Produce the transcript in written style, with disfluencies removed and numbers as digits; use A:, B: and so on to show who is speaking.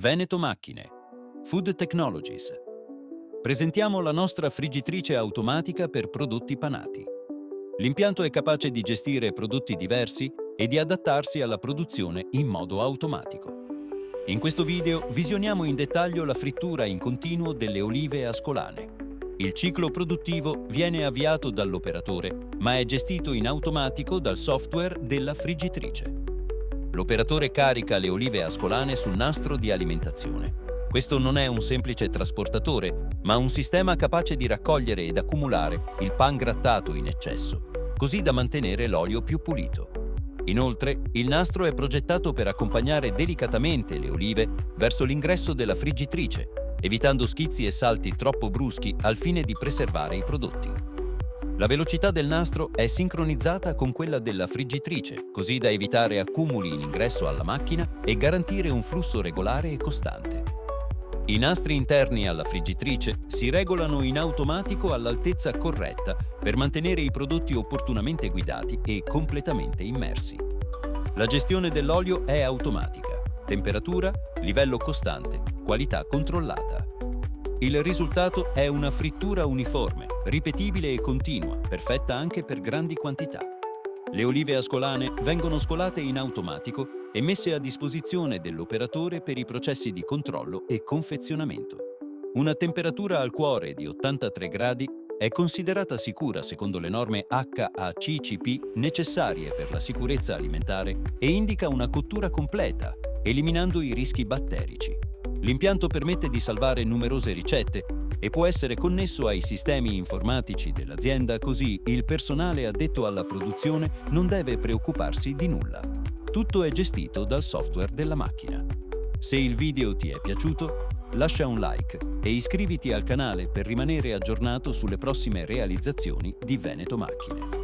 A: Veneto Macchine, Food Technologies. Presentiamo la nostra friggitrice automatica per prodotti panati. L'impianto è capace di gestire prodotti diversi e di adattarsi alla produzione in modo automatico. In questo video visioniamo in dettaglio la frittura in continuo delle olive ascolane. Il ciclo produttivo viene avviato dall'operatore, ma è gestito in automatico dal software della friggitrice. L'operatore carica le olive ascolane sul nastro di alimentazione. Questo non è un semplice trasportatore, ma un sistema capace di raccogliere ed accumulare il pan grattato in eccesso, così da mantenere l'olio più pulito. Inoltre, il nastro è progettato per accompagnare delicatamente le olive verso l'ingresso della friggitrice, evitando schizzi e salti troppo bruschi al fine di preservare i prodotti. La velocità del nastro è sincronizzata con quella della friggitrice, così da evitare accumuli in ingresso alla macchina e garantire un flusso regolare e costante. I nastri interni alla friggitrice si regolano in automatico all'altezza corretta per mantenere i prodotti opportunamente guidati e completamente immersi. La gestione dell'olio è automatica: temperatura, livello costante, qualità controllata. Il risultato è una frittura uniforme, ripetibile e continua, perfetta anche per grandi quantità. Le olive ascolane vengono scolate in automatico e messe a disposizione dell'operatore per i processi di controllo e confezionamento. Una temperatura al cuore di 83 gradi è considerata sicura secondo le norme HACCP necessarie per la sicurezza alimentare e indica una cottura completa, eliminando i rischi batterici. L'impianto permette di salvare numerose ricette e può essere connesso ai sistemi informatici dell'azienda, così il personale addetto alla produzione non deve preoccuparsi di nulla. Tutto è gestito dal software della macchina. Se il video ti è piaciuto, lascia un like e iscriviti al canale per rimanere aggiornato sulle prossime realizzazioni di Veneto Macchine.